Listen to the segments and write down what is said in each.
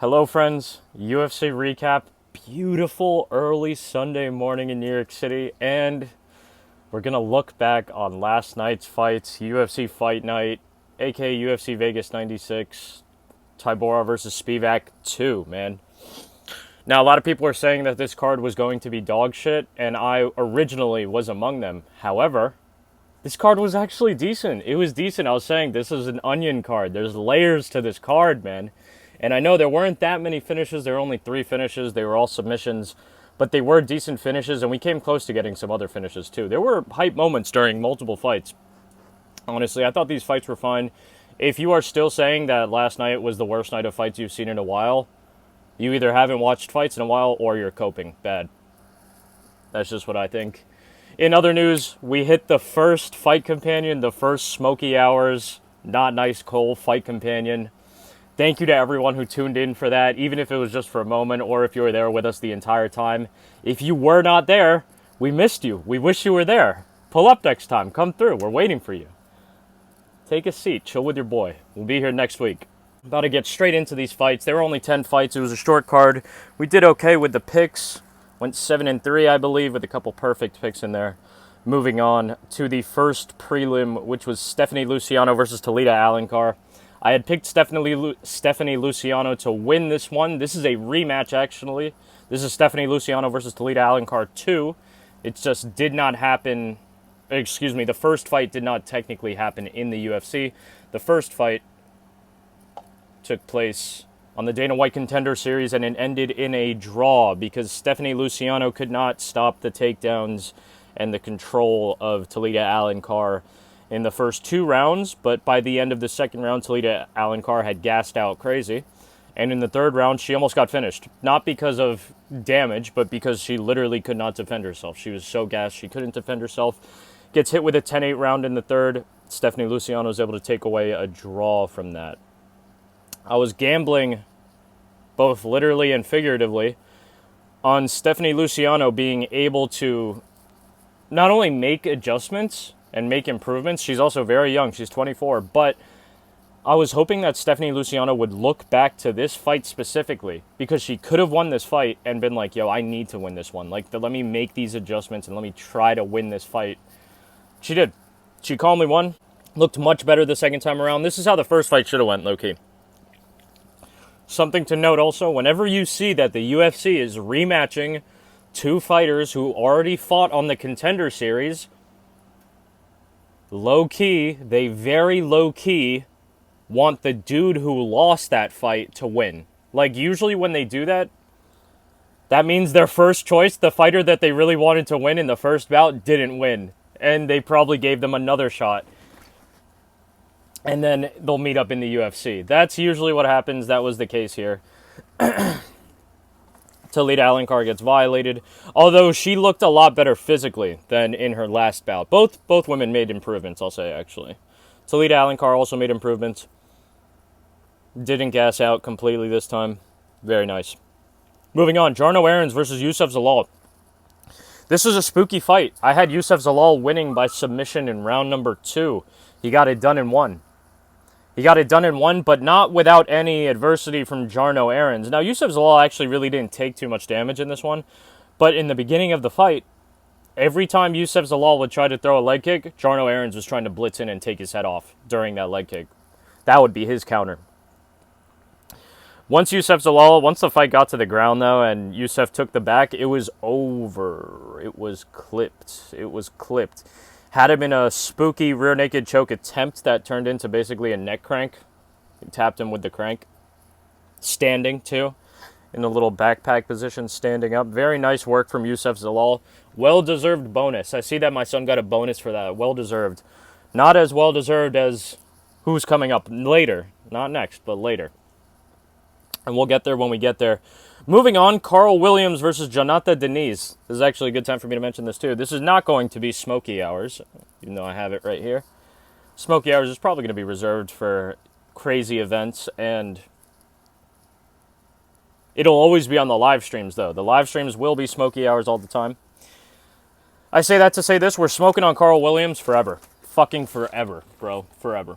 Hello, friends. UFC recap. Beautiful early Sunday morning in New York City, and we're going to look back on last night's fights, UFC Fight Night, aka UFC Vegas 96, Tybura versus Spivak 2, man. Now, a lot of people are saying that this card was going to be dog shit, and I originally was among them. However, this card was actually decent. It was decent. I was saying this is an onion card. There's layers to this card, man. And I know there weren't that many finishes. There were only 3 finishes. They were all submissions. But they were decent finishes, and we came close to getting some other finishes, too. There were hype moments during multiple fights. Honestly, I thought these fights were fine. If you are still saying that last night was the worst night of fights you've seen in a while, you either haven't watched fights in a while or you're coping bad. That's just what I think. In other news, we hit the first fight companion, the first Smoky Hours, Not Nice Cole fight companion. Thank you to everyone who tuned in for that, even if it was just for a moment or if you were there with us the entire time. If you were not there, we missed you. We wish you were there. Pull up next time. Come through. We're waiting for you. Take a seat. Chill with your boy. We'll be here next week. About to get straight into these fights. There were only 10 fights. It was a short card. We did okay with the picks. Went 7-3, I believe, with a couple perfect picks in there. Moving on to the first prelim, which was Stephanie Luciano versus Talita Alencar. I had picked Stephanie Luciano to win this one. This is a rematch, actually. This is Stephanie Luciano versus Talita Alencar 2. It just did not happen. Excuse me, the first fight did not technically happen in the UFC. The first fight took place on the Dana White Contender Series, and it ended in a draw because Stephanie Luciano could not stop the takedowns and the control of Talita Alencar in the first 2 rounds, but by the end of the second round, Talita Alencar had gassed out crazy. And in the third round, she almost got finished. Not because of damage, but because she literally could not defend herself. She was so gassed, she couldn't defend herself. Gets hit with a 10-8 round in the third. Stephanie Luciano was able to take away a draw from that. I was gambling, both literally and figuratively, on Stephanie Luciano being able to not only make adjustments and make improvements. She's also very young. She's 24. But I was hoping that Stephanie Luciano would look back to this fight specifically because she could have won this fight and been like, yo, I need to win this one. Let me make these adjustments and let me try to win this fight. She did. She calmly won. Looked much better the second time around. This is how the first fight should have went, low-key. Something to note also, whenever you see that the UFC is rematching 2 fighters who already fought on the Contender Series, low-key, they very low-key want the dude who lost that fight to win. Usually when they do that, that means their first choice, the fighter that they really wanted to win in the first bout, didn't win. And they probably gave them another shot. And then they'll meet up in the UFC. That's usually what happens. That was the case here. Talita Alencar gets violated, although she looked a lot better physically than in her last bout. Both women made improvements, I'll say, actually. Talita Alencar also made improvements. Didn't gas out completely this time. Very nice. Moving on, Jarno Aarons versus Youssef Zalal. This was a spooky fight. I had Youssef Zalal winning by submission in round number 2. He got it done in 1. He got it done in 1, but not without any adversity from Jarno Aarons. Now, Youssef Zalal actually really didn't take too much damage in this one, but in the beginning of the fight, every time Youssef Zalal would try to throw a leg kick, Jarno Aarons was trying to blitz in and take his head off during that leg kick. That would be his counter. Once the fight got to the ground, though, and Youssef took the back, it was over. It was clipped. Had him in a spooky rear naked choke attempt that turned into basically a neck crank. He tapped him with the crank. Standing, too. In a little backpack position, standing up. Very nice work from Youssef Zalal. Well-deserved bonus. I see that my son got a bonus for that. Well-deserved. Not as well-deserved as who's coming up later. Not next, but later. And we'll get there when we get there. Moving on, Carl Williams versus Jonathan Deniz. This is actually a good time for me to mention this too. This is not going to be Smoky Hours, even though I have it right here. Smoky Hours is probably going to be reserved for crazy events, and it'll always be on the live streams, though. The live streams will be Smoky Hours all the time. I say that to say this. We're smoking on Carl Williams forever. Fucking forever, bro. Forever.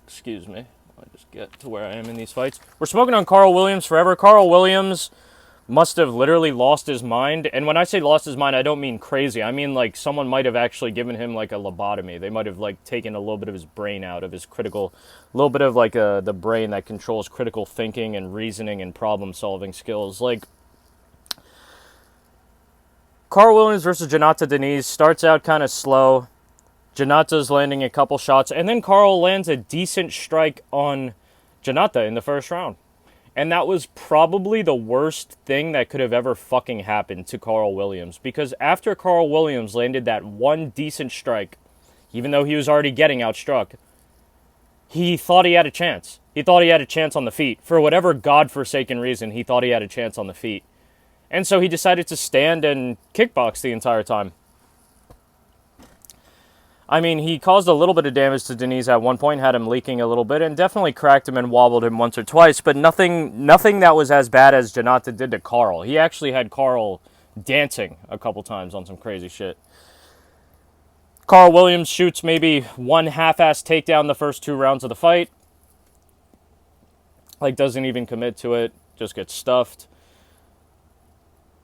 Excuse me. just get to where I am in these fights. We're smoking on Carl Williams forever. Carl Williams must have literally lost his mind. And when I say lost his mind, I don't mean crazy. I mean like someone might have actually given him like a lobotomy. They might have like taken a little bit of his brain out of his critical, a little bit of like the brain that controls critical thinking and reasoning and problem solving skills. Like Carl Williams versus Jonata Deniz starts out kind of slow. Jonata's landing a couple shots, and then Carl lands a decent strike on Jonata in the first round. And that was probably the worst thing that could have ever fucking happened to Carl Williams. Because after Carl Williams landed that one decent strike, even though he was already getting outstruck, he thought he had a chance. He thought he had a chance on the feet. For whatever godforsaken reason, he thought he had a chance on the feet. And so he decided to stand and kickbox the entire time. I mean, he caused a little bit of damage to Deniz at one point, had him leaking a little bit, and definitely cracked him and wobbled him once or twice, but nothing that was as bad as Jonata did to Carl. He actually had Carl dancing a couple times on some crazy shit. Carl Williams shoots maybe one half-ass takedown the first 2 rounds of the fight. Like, doesn't even commit to it, just gets stuffed.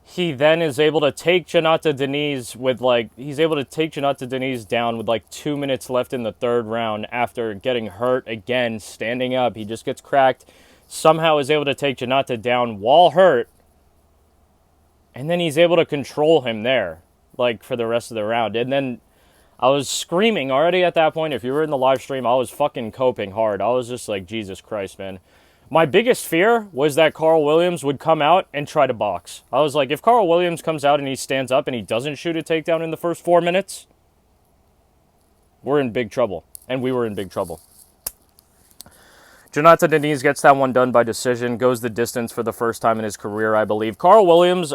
He then is able to take Jonata Deniz down with like 2 minutes left in the third round after getting hurt again, standing up. He just gets cracked. Somehow is able to take Jonata down while hurt. And then he's able to control him there, like for the rest of the round. And then I was screaming already at that point. If you were in the live stream, I was fucking coping hard. I was just like, Jesus Christ, man. My biggest fear was that Carl Williams would come out and try to box. I was like, if Carl Williams comes out and he stands up and he doesn't shoot a takedown in the first 4 minutes, we're in big trouble. And we were in big trouble. Jonata Deniz gets that one done by decision, goes the distance for the first time in his career, I believe. Carl Williams,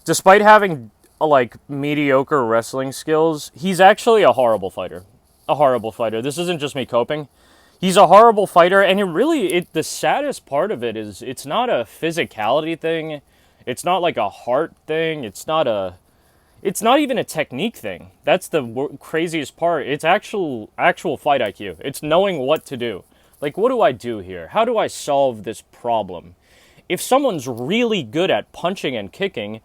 despite having like mediocre wrestling skills, he's actually a horrible fighter. A horrible fighter. This isn't just me coping. He's a horrible fighter, and the saddest part of it is it's not a physicality thing. It's not like a heart thing. It's not even a technique thing. That's the craziest part. It's actual fight IQ. It's knowing what to do. Like, what do I do here? How do I solve this problem? If someone's really good at punching and kicking,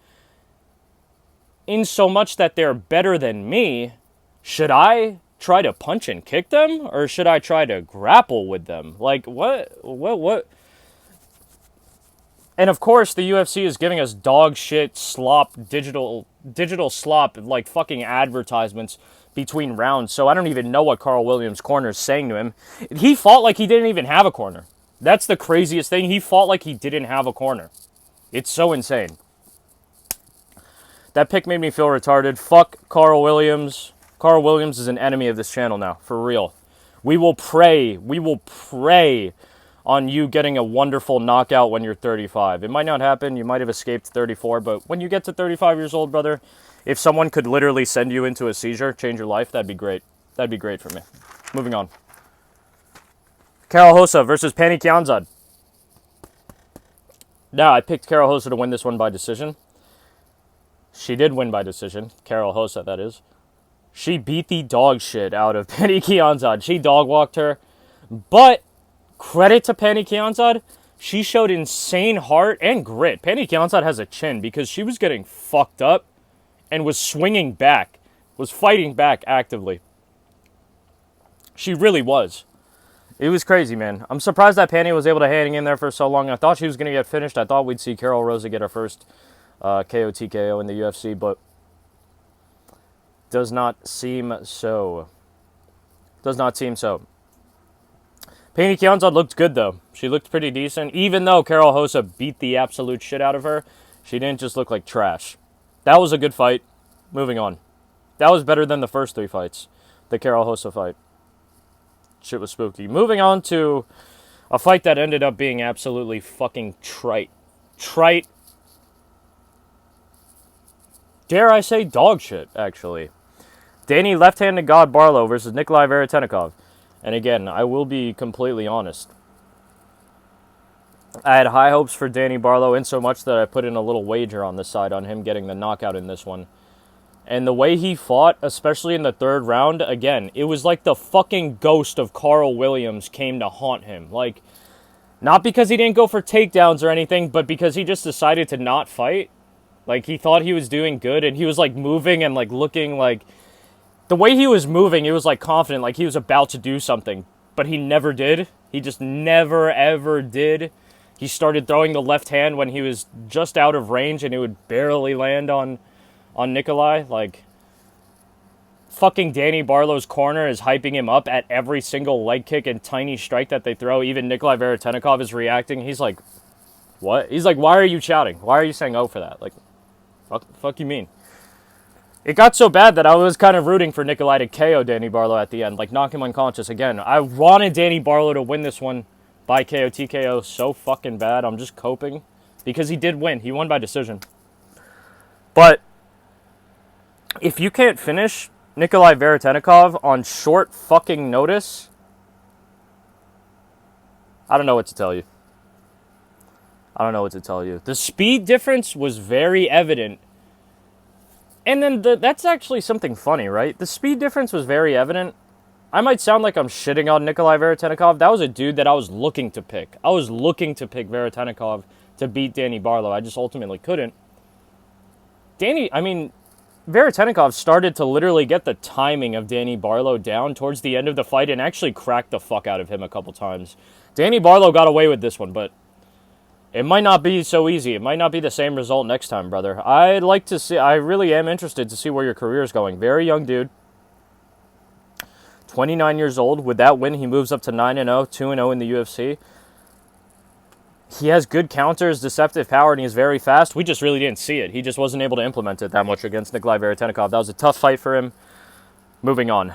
in so much that they're better than me, should I try to punch and kick them, or should I try to grapple with them? Like, what? And of course, the UFC is giving us dog shit slop, digital slop, like fucking advertisements between rounds. So I don't even know what Carl Williams' corner is saying to him. He fought like he didn't even have a corner. That's the craziest thing. He fought like he didn't have a corner. It's so insane. That pick made me feel retarded. Fuck Carl Williams. Carl Williams is an enemy of this channel now, for real. We will pray on you getting a wonderful knockout when you're 35. It might not happen, you might have escaped 34, but when you get to 35 years old, brother, if someone could literally send you into a seizure, change your life, that'd be great. That'd be great for me. Moving on. Karol Rosa versus Pannie Kianzad. Now, I picked Karol Rosa to win this one by decision. She did win by decision. Karol Rosa, that is. She beat the dog shit out of Pannie Kianzad. She dog walked her. But credit to Pannie Kianzad, she showed insane heart and grit. Pannie Kianzad has a chin because she was getting fucked up and was swinging back, was fighting back actively. She really was. It was crazy, man. I'm surprised that Pannie was able to hang in there for so long. I thought she was going to get finished. I thought we'd see Karol Rosa get her first KO/TKO in the UFC, but does not seem so. Does not seem so. Pannie Kianzad looked good, though. She looked pretty decent. Even though Karol Rosa beat the absolute shit out of her, she didn't just look like trash. That was a good fight. Moving on. That was better than the first 3 fights. The Karol Rosa fight. Shit was spooky. Moving on to a fight that ended up being absolutely fucking trite. Trite. Dare I say dog shit, actually. Danny Left-Handed God Barlow versus Nikolai Veretennikov. And again, I will be completely honest. I had high hopes for Danny Barlow, in so much that I put in a little wager on this side on him getting the knockout in this one. And the way he fought, especially in the third round, again, it was like the fucking ghost of Carl Williams came to haunt him. Like, not because he didn't go for takedowns or anything, but because he just decided to not fight. Like, he thought he was doing good, and he was, like, moving and, like, looking like... The way he was moving, it was, like, confident, like he was about to do something. But he never did. He just never, ever did. He started throwing the left hand when he was just out of range, and it would barely land on Nikolai. Like, fucking Danny Barlow's corner is hyping him up at every single leg kick and tiny strike that they throw. Even Nikolai Veretennikov is reacting. He's like, what? He's like, why are you shouting? Why are you saying oh for that? Like, fuck you mean? It got so bad that I was kind of rooting for Nikolai to KO Danny Barlow at the end, like knock him unconscious again. I wanted Danny Barlow to win this one by KO, TKO so fucking bad. I'm just coping because he did win. He won by decision. But if you can't finish Nikolai Veretennikov on short fucking notice, I don't know what to tell you. I don't know what to tell you. The speed difference was very evident. And then that's actually something funny, right? The speed difference was very evident. I might sound like I'm shitting on Nikolai Veretennikov. That was a dude that I was looking to pick. I was looking to pick Veretennikov to beat Danny Barlow. I just ultimately couldn't. Veretennikov started to literally get the timing of Danny Barlow down towards the end of the fight and actually cracked the fuck out of him a couple times. Danny Barlow got away with this one, but it might not be so easy. It might not be the same result next time, brother. I really am interested to see where your career is going. Very young dude. 29 years old. With that win, he moves up to 9-0, 2-0 in the UFC. He has good counters, deceptive power, and he's very fast. We just really didn't see it. He just wasn't able to implement it that much against Nikolai Veretennikov. That was a tough fight for him. Moving on.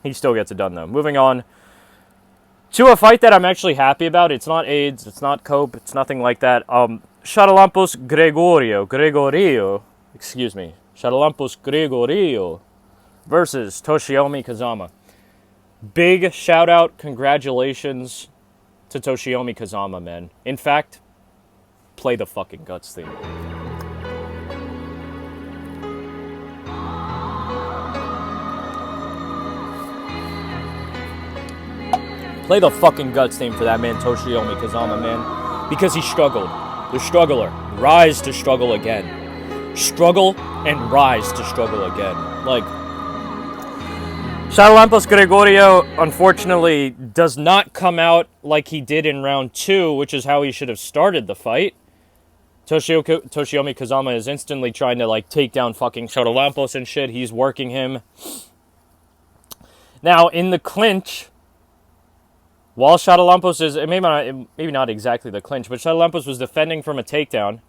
He still gets it done, though. Moving on to a fight that I'm actually happy about. It's not AIDS. It's not cope. It's nothing like that. Charalampos Gregorio. Charalampos Gregorio versus Toshiomi Kazama. Big shout out. Congratulations to Toshiomi Kazama, man. In fact, play the fucking Guts theme. Play the fucking Guts theme for that man, Toshiomi Kazama, man. Because he struggled. The struggler. Rise to struggle again. Struggle and rise to struggle again. Like, Charalampos Gregorio, unfortunately, does not come out like he did in round 2, which is how he should have started the fight. Toshiomi Kazama is instantly trying to, like, take down fucking Charalampos and shit. He's working him. Now, in the clinch, while Charalampos is, maybe not exactly the clinch, but Charalampos was defending from a takedown,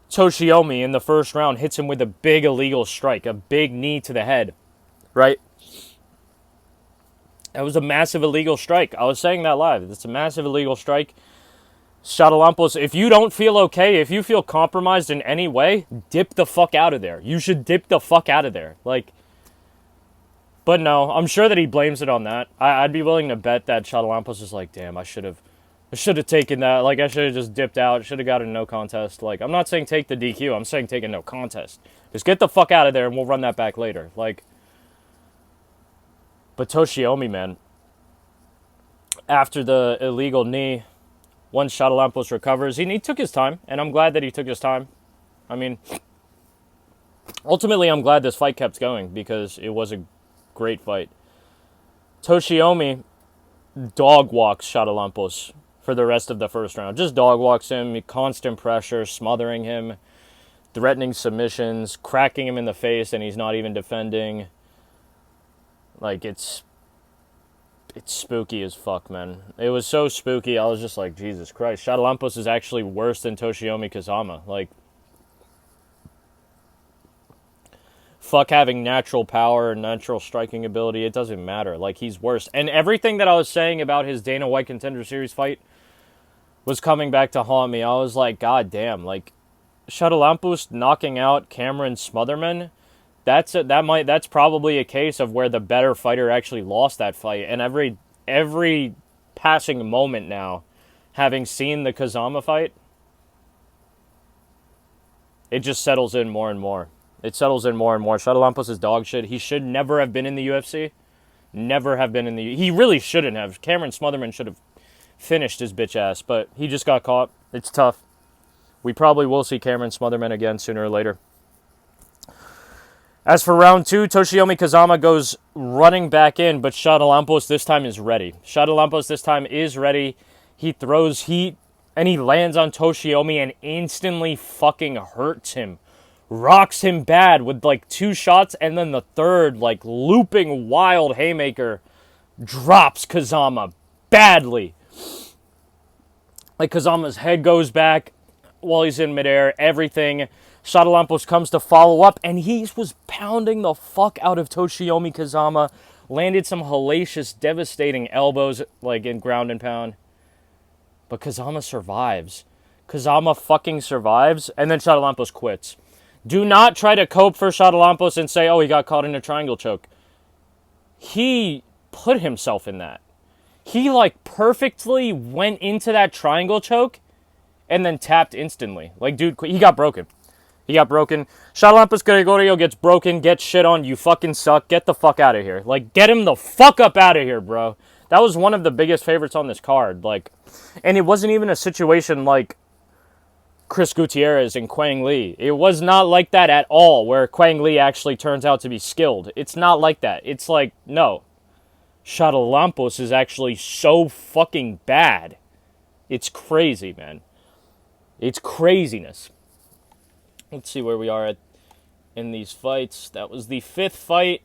Toshiomi in the first round hits him with a big illegal strike, a big knee to the head. Right? That was a massive illegal strike. I was saying that live. It's a massive illegal strike. Charalampos, if you don't feel okay, if you feel compromised in any way, dip the fuck out of there. You should dip the fuck out of there. Like, but no, I'm sure that he blames it on that. I'd be willing to bet that Charalampos is like, damn, I should have taken that. Like, I should have just dipped out. Should have got a no contest. Like, I'm not saying take the DQ. I'm saying take a no contest. Just get the fuck out of there and we'll run that back later. Like, but Toshiomi, man, after the illegal knee, once Charalampos recovers, he took his time, and I'm glad that he took his time. I mean, ultimately, I'm glad this fight kept going because it was a great fight. Toshiomi dog walks Charalampos for the rest of the first round. Just dog walks him, constant pressure, smothering him, threatening submissions, cracking him in the face, and he's not even defending. Like, it's spooky as fuck, man. It was so spooky, I was just like, Jesus Christ. Charalampos is actually worse than Toshiomi Kazama. Like, fuck having natural power and natural striking ability. It doesn't matter. Like, he's worse. And everything that I was saying about his Dana White Contender Series fight was coming back to haunt me. I was like, God damn. Like, Charalampos knocking out Cameron Smotherman, that's probably a case of where the better fighter actually lost that fight. And every passing moment now, having seen the Kazama fight, it just settles in more and more. It settles in more and more. Shadalampos is dog shit. He should never have been in the UFC. Never have been in the... He really shouldn't have. Cameron Smotherman should have finished his bitch ass, but he just got caught. It's tough. We probably will see Cameron Smotherman again sooner or later. As for round 2, Toshiomi Kazama goes running back in, but Shadalampos this time is ready. Shadalampos this time is ready. He throws heat, and he lands on Toshiomi and instantly fucking hurts him. Rocks him bad with like 2 shots, and then the third, like, looping wild haymaker drops Kazama badly. Like, Kazama's head goes back while he's in midair, everything. Shadalampos comes to follow up, and he was pounding the fuck out of Toshiomi Kazama. Landed some hellacious, devastating elbows, like, in ground and pound. But Kazama survives. Kazama fucking survives, and then Shadalampos quits. Do not try to cope for Shadalampos and say, oh, he got caught in a triangle choke. He put himself in that. He, like, perfectly went into that triangle choke and then tapped instantly. Like, dude, he got broken. He got broken. Shadalampos Gregorio gets broken, gets shit on. You fucking suck. Get the fuck out of here. Like, get him the fuck up out of here, bro. That was one of the biggest favorites on this card. Like, and it wasn't even a situation like Chris Gutierrez and Quang Lee. It was not like that at all, where Quang Lee actually turns out to be skilled. It's not like that. It's like, no. Shadalampos is actually so fucking bad. It's crazy, man. It's craziness. Let's see where we are in these fights. That was the 5th fight.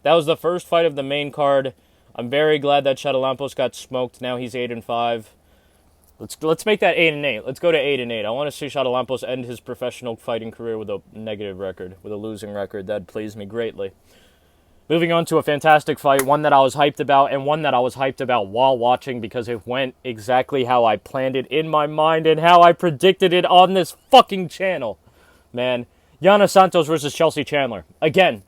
That was the first fight of the main card. I'm very glad that Shadalampos got smoked. Now he's 8-5. Let's make that 8-8. Let's go to 8-8. I want to see Shadalampos end his professional fighting career with a negative record, with a losing record. That'd please me greatly. Moving on to a fantastic fight, one that I was hyped about, and one that I was hyped about while watching because it went exactly how I planned it in my mind and how I predicted it on this fucking channel. Man, Yana Santos versus Chelsea Chandler. Again,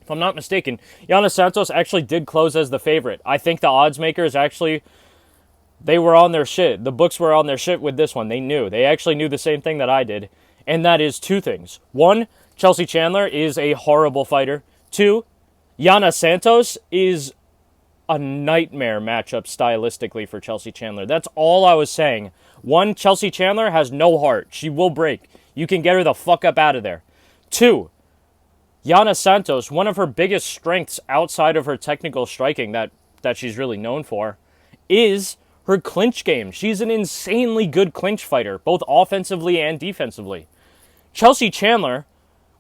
if I'm not mistaken, Yana Santos actually did close as the favorite. I think the odds makers actually, they were on their shit. The books were on their shit with this one. They knew. They actually knew the same thing that I did, and that is 2 things. 1, Chelsea Chandler is a horrible fighter. 2, Yana Santos is a nightmare matchup stylistically for Chelsea Chandler. That's all I was saying. 1, Chelsea Chandler has no heart. She will break. You can get her the fuck up out of there. 2, Yana Santos, one of her biggest strengths outside of her technical striking that she's really known for, is her clinch game. She's an insanely good clinch fighter, both offensively and defensively. Chelsea Chandler,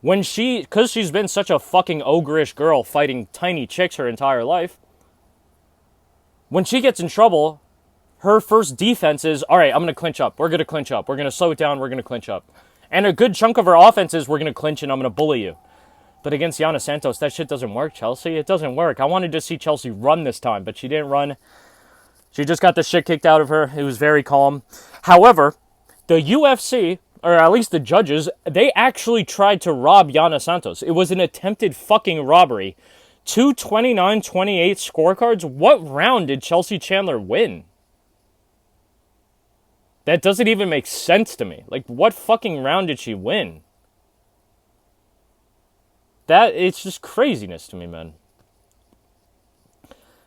because she's been such a fucking ogreish girl fighting tiny chicks her entire life, when she gets in trouble, her first defense is, all right, I'm going to clinch up. We're going to clinch up. We're going to slow it down. We're going to clinch up. And a good chunk of her offense is, we're going to clinch and I'm going to bully you. But against Yana Santos, that shit doesn't work, Chelsea. It doesn't work. I wanted to see Chelsea run this time, but she didn't run. She just got the shit kicked out of her. It was very calm. However, the UFC, or at least the judges, they actually tried to rob Yana Santos. It was an attempted fucking robbery. 2 29-28 scorecards. What round did Chelsea Chandler win? That doesn't even make sense to me. Like, what fucking round did she win? It's just craziness to me, man.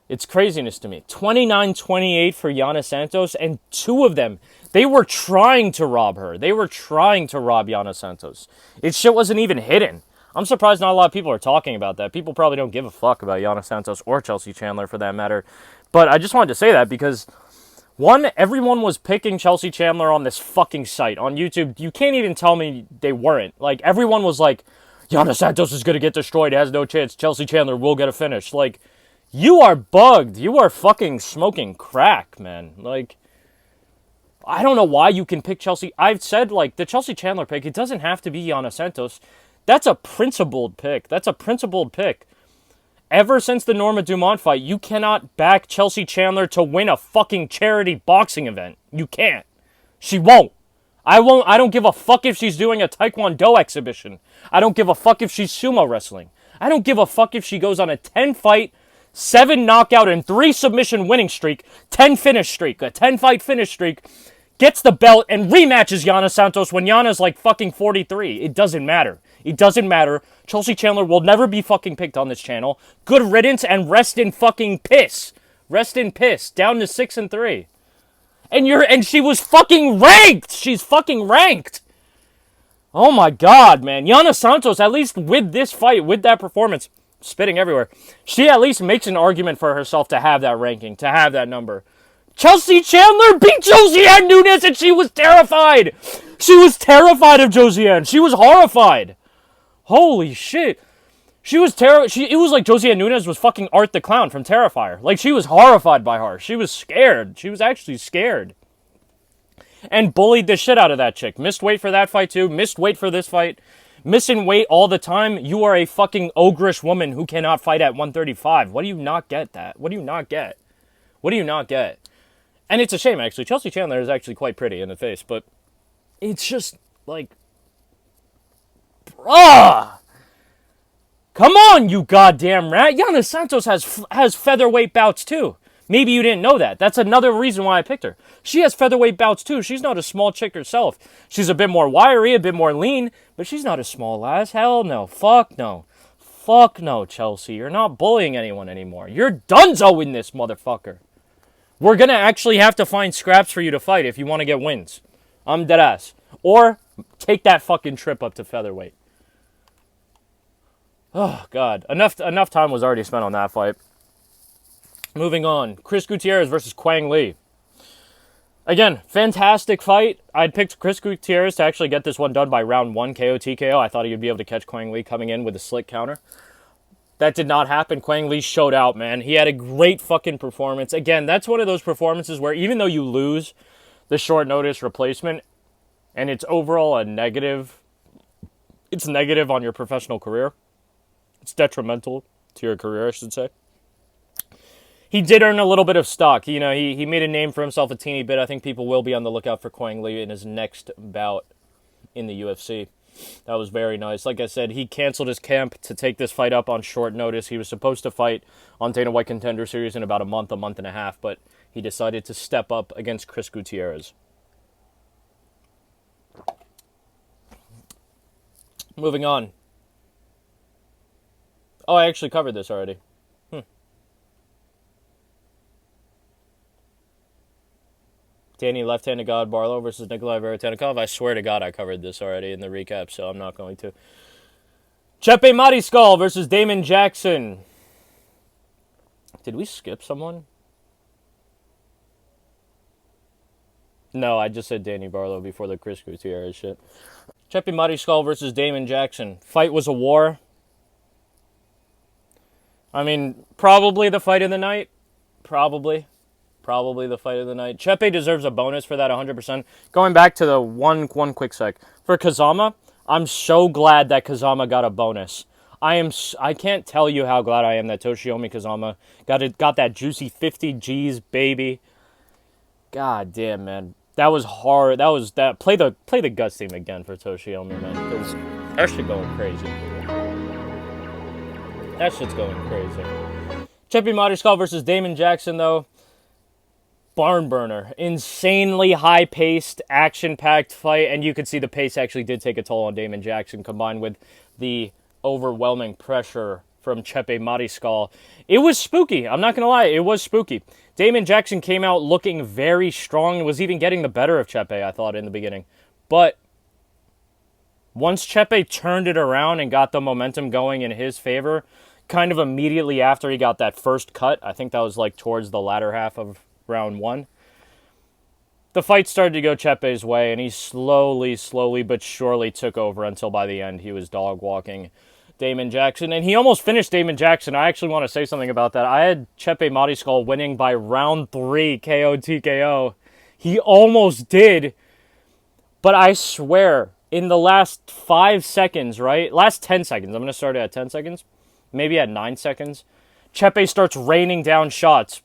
It's craziness to me. 29-28 for Yana Santos, and 2 of them, they were trying to rob her. They were trying to rob Yana Santos. It shit wasn't even hidden. I'm surprised not a lot of people are talking about that. People probably don't give a fuck about Yana Santos or Chelsea Chandler for that matter. But I just wanted to say that because, 1, everyone was picking Chelsea Chandler on this fucking site. On YouTube, you can't even tell me they weren't. Like, everyone was like, Yana Santos is going to get destroyed, has no chance. Chelsea Chandler will get a finish. Like, you are bugged. You are fucking smoking crack, man. Like, I don't know why you can pick Chelsea. I've said, like, the Chelsea Chandler pick, it doesn't have to be Yana Santos. That's a principled pick. That's a principled pick. Ever since the Norma Dumont fight, you cannot back Chelsea Chandler to win a fucking charity boxing event. You can't. She won't. I don't give a fuck if she's doing a Taekwondo exhibition. I don't give a fuck if she's sumo wrestling. I don't give a fuck if she goes on a 10-fight, 7 knockout, and 3 submission winning streak, 10 finish streak, a 10-fight finish streak, gets the belt, and rematches Yana Santos when Yana's like fucking 43. It doesn't matter. It doesn't matter. Chelsea Chandler will never be fucking picked on this channel. Good riddance and rest in fucking piss. Rest in piss. Down to 6-3. And she was fucking ranked. She's fucking ranked. Oh my god, man. Yana Santos, at least with this fight, with that performance, spitting everywhere, she at least makes an argument for herself to have that ranking, to have that number. Chelsea Chandler beat Josiane Nunes, and she was terrified. She was terrified of Josiane. She was horrified. Holy shit. She was it was like Josiane Nunes was fucking Art the Clown from Terrifier. Like, she was horrified by her. She was scared. She was actually scared. And bullied the shit out of that chick. Missed weight for that fight, too. Missed weight for this fight. Missing weight all the time. You are a fucking ogreish woman who cannot fight at 135. What do you not get that? What do you not get? What do you not get? And it's a shame, actually. Chelsea Chandler is actually quite pretty in the face, but it's just, like, bruh! Come on, you goddamn rat! Yana Santos has featherweight bouts, too. Maybe you didn't know that. That's another reason why I picked her. She has featherweight bouts, too. She's not a small chick herself. She's a bit more wiry, a bit more lean, but she's not a small ass. Hell no. Fuck no. Fuck no, Chelsea. You're not bullying anyone anymore. You're donezo in this, motherfucker. We're going to actually have to find scraps for you to fight if you want to get wins. I'm dead ass. Or take that fucking trip up to featherweight. Oh, God. Enough time was already spent on that fight. Moving on. Chris Gutierrez versus Quang Le. Again, fantastic fight. I'd picked Chris Gutierrez to actually get this one done by round 1 KO TKO. I thought he would be able to catch Quang Le coming in with a slick counter. That did not happen. Quang Le showed out, man. He had a great fucking performance. Again, that's one of those performances where even though you lose the short notice replacement and it's overall a negative, it's negative on your professional career. It's detrimental to your career, I should say. He did earn a little bit of stock. You know, he made a name for himself a teeny bit. I think people will be on the lookout for Quang Le in his next bout in the UFC. That was very nice. Like I said, he canceled his camp to take this fight up on short notice. He was supposed to fight on Dana White Contender Series in about a month and a half, but he decided to step up against Chris Gutierrez. Moving on. Oh, I actually covered this already. Danny Left-Handed God Barlow versus Nikolai Veretennikov. I swear to God I covered this already in the recap, so I'm not going to. Chepe Mariscal versus Damon Jackson. Did we skip someone? No, I just said Danny Barlow before the Chris Gutierrez shit. Chepe Mariscal versus Damon Jackson. Fight was a war. I mean, probably the fight of the night. Probably the fight of the night. Chepe deserves a bonus for that 100%. Going back to the one quick sec. For Kazama, I'm so glad that Kazama got a bonus. I can't tell you how glad I am that Toshiomi Kazama got that juicy 50 G's, baby. God damn, man. That was hard. Play the guts theme again for Toshiomi, man. Because that shit going crazy. That shit's going crazy. Chepe Mariscal versus Damon Jackson, though. Barn burner. Insanely high-paced, action-packed fight, and you could see the pace actually did take a toll on Damon Jackson, combined with the overwhelming pressure from Chepe Mariscal. It was spooky. I'm not going to lie. It was spooky. Damon Jackson came out looking very strong and was even getting the better of Chepe, I thought, in the beginning. But once Chepe turned it around and got the momentum going in his favor, kind of immediately after he got that first cut, I think that was like towards the latter half of round 1, the fight started to go Chepe's way, and he slowly but surely took over until by the end he was dog walking Damon Jackson, and he almost finished Damon Jackson. I actually want to say something about that. I had Chepe Mariscal winning by round 3 KO TKO. He almost did, but I swear, in the last 5 seconds, right? Last 10 seconds. I'm going to start at 10 seconds. Maybe at 9 seconds. Chepe starts raining down shots.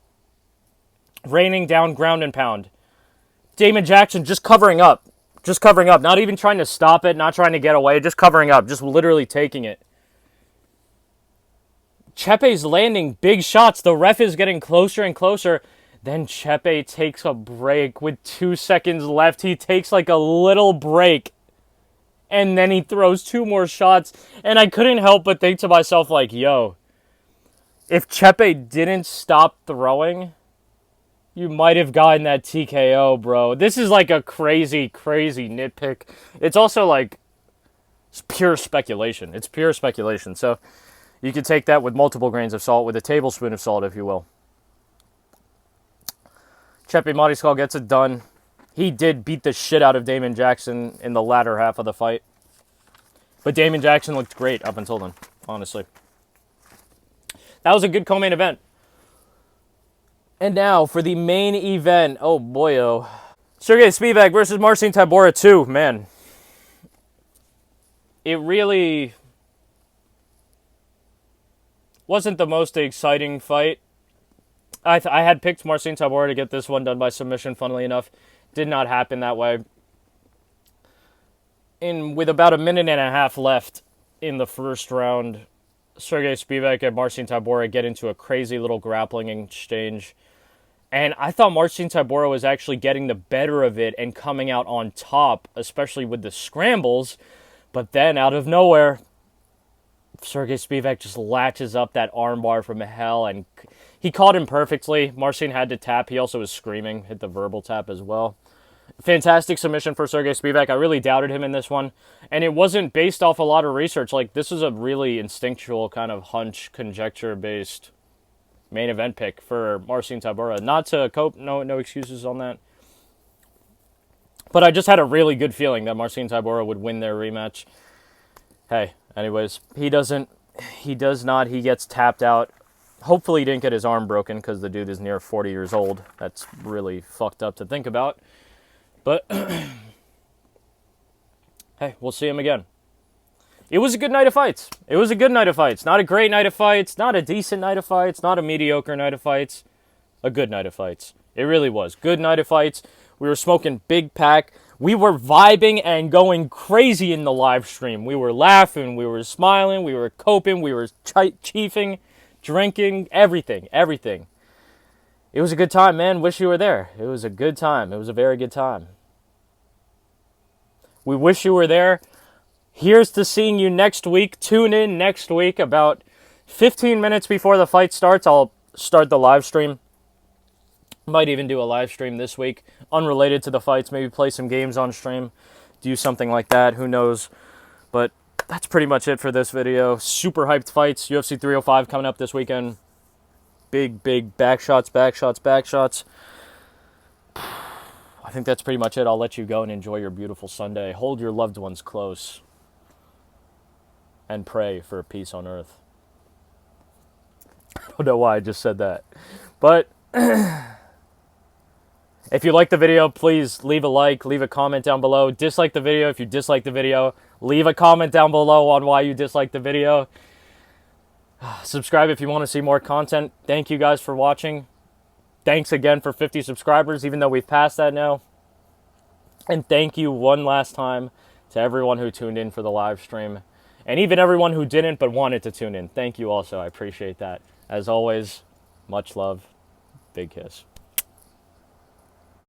Raining down ground and pound. Damon Jackson just covering up. Just covering up. Not even trying to stop it. Not trying to get away. Just covering up. Just literally taking it. Chepe's landing big shots. The ref is getting closer and closer. Then Chepe takes a break with 2 seconds left. He takes like a little break. And then he throws 2 more shots. And I couldn't help but think to myself, like, yo, if Chepe didn't stop throwing, you might have gotten that TKO, bro. This is like a crazy, crazy nitpick. It's also like, it's pure speculation. It's pure speculation. So you could take that with multiple grains of salt, with a tablespoon of salt, if you will. Chepe Mariscal gets it done. He did beat the shit out of Damon Jackson in the latter half of the fight. But Damon Jackson looked great up until then, honestly. That was a good co-main event. And now for the main event. Oh, boyo. Sergey Spivak versus Marcin Tybura 2. Man. It really wasn't the most exciting fight. I had picked Marcin Tybura to get this one done by submission, funnily enough. Did not happen that way. With about a minute and a half left in the first round, Sergey Spivak and Marcin Tybura get into a crazy little grappling exchange. And I thought Marcin Tybura was actually getting the better of it and coming out on top, especially with the scrambles. But then, out of nowhere, Sergey Spivak just latches up that armbar from hell, and he caught him perfectly. Marcin had to tap. He also was screaming, hit the verbal tap as well. Fantastic submission for Sergey Spivak. I really doubted him in this one, and it wasn't based off a lot of research. Like, this was a really instinctual kind of hunch, conjecture-based main event pick for Marcin Tybura. Not to cope, no excuses on that. But I just had a really good feeling that Marcin Tybura would win their rematch. Hey, anyways, he does not. He gets tapped out. Hopefully he didn't get his arm broken, because the dude is near 40 years old. That's really fucked up to think about. But, hey, we'll see him again. It was a good night of fights. It was a good night of fights. Not a great night of fights. Not a decent night of fights. Not a mediocre night of fights. A good night of fights. It really was. Good night of fights. We were smoking big pack. We were vibing and going crazy in the live stream. We were laughing. We were smiling. We were coping. We were chiefing, drinking, everything. It was a good time, man. Wish you were there. It was a good time. It was a very good time. We wish you were there. Here's to seeing you next week. Tune in next week. About 15 minutes before the fight starts, I'll start the live stream. Might even do a live stream this week, unrelated to the fights. Maybe play some games on stream. Do something like that. Who knows? But that's pretty much it for this video. Super hyped fights. UFC 305 coming up this weekend. Big back shots. I think that's pretty much it. I'll let you go and enjoy your beautiful Sunday. Hold your loved ones close. And pray for peace on earth. I don't know why I just said that. But if you like the video, please leave a like, leave a comment down below. Dislike the video if you dislike the video. Leave a comment down below on why you dislike the video. Subscribe if you want to see more content. Thank you guys for watching. Thanks again for 50 subscribers, even though we've passed that now. And thank you one last time to everyone who tuned in for the live stream. And even everyone who didn't but wanted to tune in. Thank you also. I appreciate that. As always, much love. Big kiss.